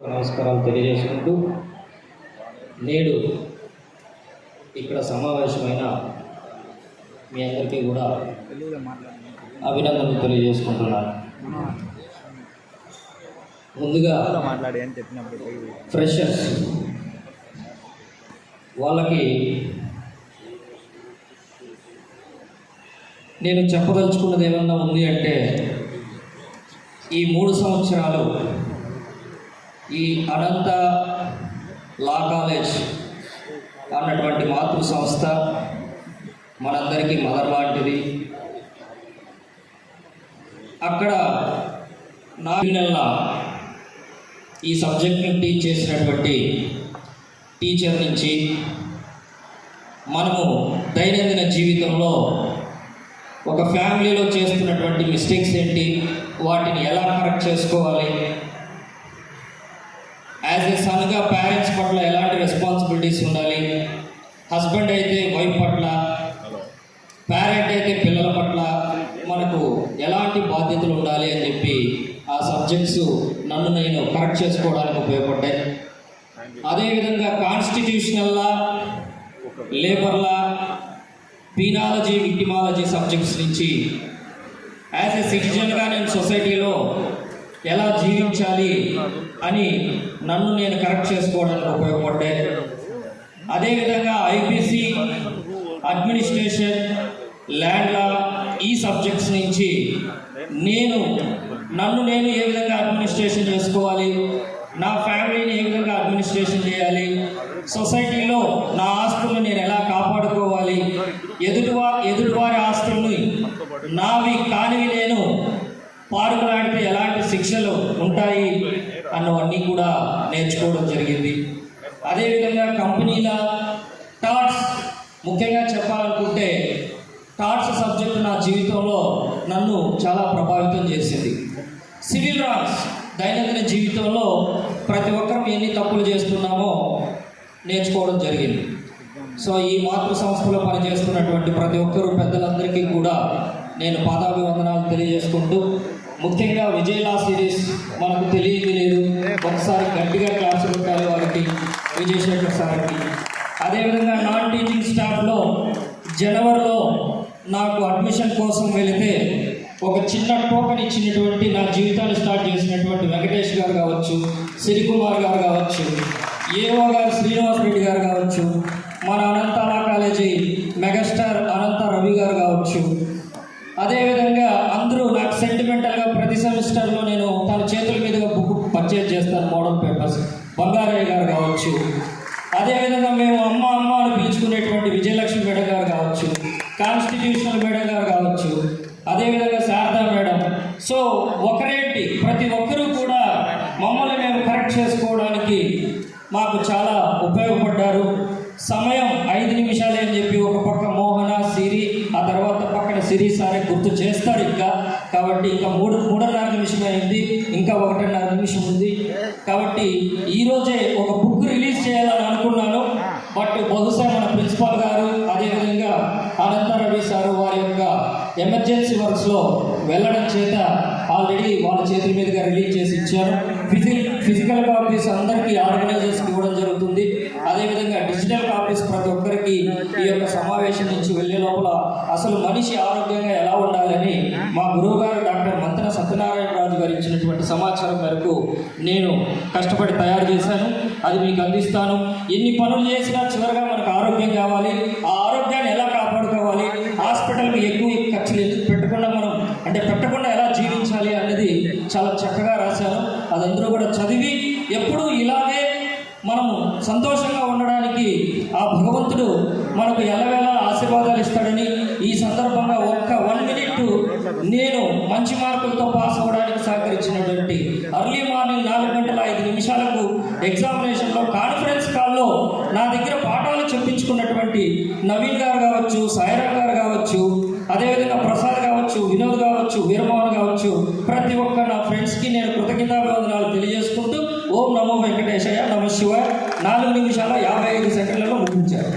నమస్కారాలు తెలియజేసుకుంటూ నేడు ఇక్కడ సమావేశమైన మీ అందరికీ కూడా అభినందనలు తెలియజేసుకుంటున్నాను. ముందుగా ఫ్రెషర్స్ వాళ్ళకి నేను చెప్పదలుచుకున్నది ఏమన్నా ఉంది అంటే, ఈ 3 సంవత్సరాలు ఈ అనంత లా కాలేజ్ అన్నటువంటి మాతృ సంస్థ మనందరికీ మదర్ లాంటిది. అక్కడ 4 నెలల ఈ సబ్జెక్ట్ని టీచ్ చేసినటువంటి టీచర్ నుంచి మనము దైనందిన జీవితంలో ఒక ఫ్యామిలీలో చేస్తున్నటువంటి మిస్టేక్స్ ఏంటి, వాటిని ఎలా కరెక్ట్ చేసుకోవాలి, యాజ్ ఏ సన్గా పేరెంట్స్ పట్ల ఎలాంటి రెస్పాన్సిబిలిటీస్ ఉండాలి, హస్బెండ్ అయితే వైఫ్ పట్ల, పేరెంట్ అయితే పిల్లల పట్ల మనకు ఎలాంటి బాధ్యతలు ఉండాలి అని చెప్పి ఆ సబ్జెక్ట్స్ నన్ను నేను కరెక్ట్ చేసుకోవడానికి ఉపయోగపడ్డాయి. అదేవిధంగా constitutional law, labour law, penology, victimology subjects నుంచి యాజ్ ఏ సిటిజన్గా నేను సొసైటీలో ఎలా జీవించాలి అని నన్ను నేను కరెక్ట్ చేసుకోవడానికి ఉపయోగపడ్డాయి. అదేవిధంగా ఐపీసీ, అడ్మినిస్ట్రేషన్, ల్యాండ్ లా ఈ సబ్జెక్ట్స్ నుంచి నన్ను నేను ఏ విధంగా అడ్మినిస్ట్రేషన్ చేసుకోవాలి, నా ఫ్యామిలీని ఏ విధంగా అడ్మినిస్ట్రేషన్ చేయాలి, సొసైటీలో నా ఆస్తులను నేను ఎలా కాపాడుకోవాలి, ఎదుటివారి ఆస్తుల్ని నావి కానివి నేను పాడుకులాడితే ఎలాంటి శిక్షలు ఉంటాయి అన్నవన్నీ కూడా నేర్చుకోవడం జరిగింది. అదేవిధంగా కంపెనీల టాట్స్, ముఖ్యంగా చెప్పాలనుకుంటే టాట్స్ సబ్జెక్టు నా జీవితంలో నన్ను చాలా ప్రభావితం చేసింది. సివిల్ రాంగ్స్, దైనందిన జీవితంలో ప్రతి ఒక్కరం ఎన్ని తప్పులు చేస్తున్నామో నేర్చుకోవడం జరిగింది. సో ఈ మాతృ సంస్థలో పనిచేస్తున్నటువంటి ప్రతి ఒక్కరూ పెద్దలందరికీ కూడా నేను పాదాభివందనాలు తెలియజేసుకుంటూ, ముఖ్యంగా విజయ్ లా సిరీస్ మనకు తెలియదు లేదు, ఒకసారి గట్టిగా క్లాస్ పెట్టాలి వారికి, విజయ్ శేఖర్ సార్కి. అదేవిధంగా నాన్ టీచింగ్ స్టాఫ్లో జనవరిలో నాకు అడ్మిషన్ కోసం వెళితే ఒక చిన్న టోకెన్ ఇచ్చినటువంటి నా జీవితాన్ని స్టార్ట్ చేసినటువంటి వెంకటేష్ గారు కావచ్చు, సిరికుమార్ గారు కావచ్చు, ఏఓ గారు శ్రీనివాస్ రెడ్డి గారు కావచ్చు, మన అనంత లా కాలేజీ మెగాస్టార్ అనంత రవి గారు కావచ్చు, అదేవిధంగా అందరూ నాకు సెంటిమెంటల్గా ప్రతి సెమిస్టర్లో నేను తన చేతుల మీదుగా బుక్ పర్చేజ్ చేస్తాను, మోడల్ పేపర్స్, బంగారయ్య గారు కావచ్చు, అదేవిధంగా మేము అమ్మ అమ్మ అని పిలుచుకునేటువంటి విజయలక్ష్మి మేడం గారు కావచ్చు, కాన్స్టిట్యూషనల్ మేడం గారు కావచ్చు, అదేవిధంగా శారదా మేడం. సో ఒకరేంటి ప్రతి ఒక్కరూ కూడా మమ్మల్ని మేము కరెక్ట్ చేసుకోవడానికి మాకు చాలా ఉపయోగపడ్డారు. సమయం 5 నిమిషాలే అని చెప్పి ఒక పక్క మోహన, సిరి, ఆ తర్వాత పక్కన సిరి సారే గుర్తు చేస్తారు ఇంకా. కాబట్టి ఇంకా 3.5 నిమిషం అయింది, ఇంకా 1.5 నిమిషం ఉంది. కాబట్టి ఈరోజే ఒక బుక్ రిలీజ్ చేయాలని అనుకున్నాను. బట్ బహుశా మన ప్రిన్సిపాల్ గారు, అదేవిధంగా అనంత రవి సారు వారి యొక్క ఎమర్జెన్సీ వర్క్స్లో వెళ్ళడం చేత ఆల్రెడీ వాళ్ళ చేతుల మీదుగా రిలీజ్ చేసి ఇచ్చారు. ఫిజికల్ కాపీస్ అందరికీ ఆర్గనైజర్స్కి ఇవ్వడం జరుగుతుంది. అదేవిధంగా డిజిటల్ కాపీస్ ప్రతి ఒక్కరికి ఈ యొక్క సమావేశం నుంచి వెళ్ళే లోపల అసలు మనిషి ఆరోగ్యంగా ఎలా ఉండాలని మా గురువు గారు డాక్టర్ మంతెన సత్యనారాయణ రాజు గారు ఇచ్చినటువంటి సమాచారం మేరకు నేను కష్టపడి తయారు చేశాను. అది మీకు అందిస్తాను. ఎన్ని పనులు చేసినా చివరిగా మనకు ఆరోగ్యం కావాలి. ఆ ఆరోగ్యాన్ని ఎలా కాపాడుకోవాలి, హాస్పిటల్కి ఎక్కువ ఖర్చులు ఎందుకు పెట్టకుండా ఎలా జీవించాలి అనేది చాలా చక్కగా రాశాను. అదందరూ కూడా చదివి ఎప్పుడూ ఇలాగే మనము సంతోషంగా ఉండడానికి ఆ భగవంతుడు మనకు ఎల్లవేళ ఆశీర్వాదాలు ఇస్తాడని ఈ సందర్భంగా ఒక్క 1 మినిట్ నేను మంచి మార్కులతో పాస్ అవ్వడానికి సహకరించినటువంటి అర్లీ మార్నింగ్ 4 గంటల 5 నిమిషాలకు ఎగ్జామినేషన్లో కాన్ఫరెన్స్ కాల్లో నా దగ్గర పాఠాలు చెప్పించుకున్నటువంటి నవీన్ గారు కావచ్చు, సాయిరాం గారు కావచ్చు, అదేవిధంగా ప్రసాద్ కావచ్చు, వినోద్ కావచ్చు, వీరమోహన్ కావచ్చు, ప్రతి ఒక్క నా ఫ్రెండ్స్కి నేను కృతజ్ఞతాభివందనాలు తెలియజేసుకుంటూ ఓం నమో వెంకటేశయ్య నమ శివాయ 4 నిమిషాల 55 సెకండ్లలో ముగించారు.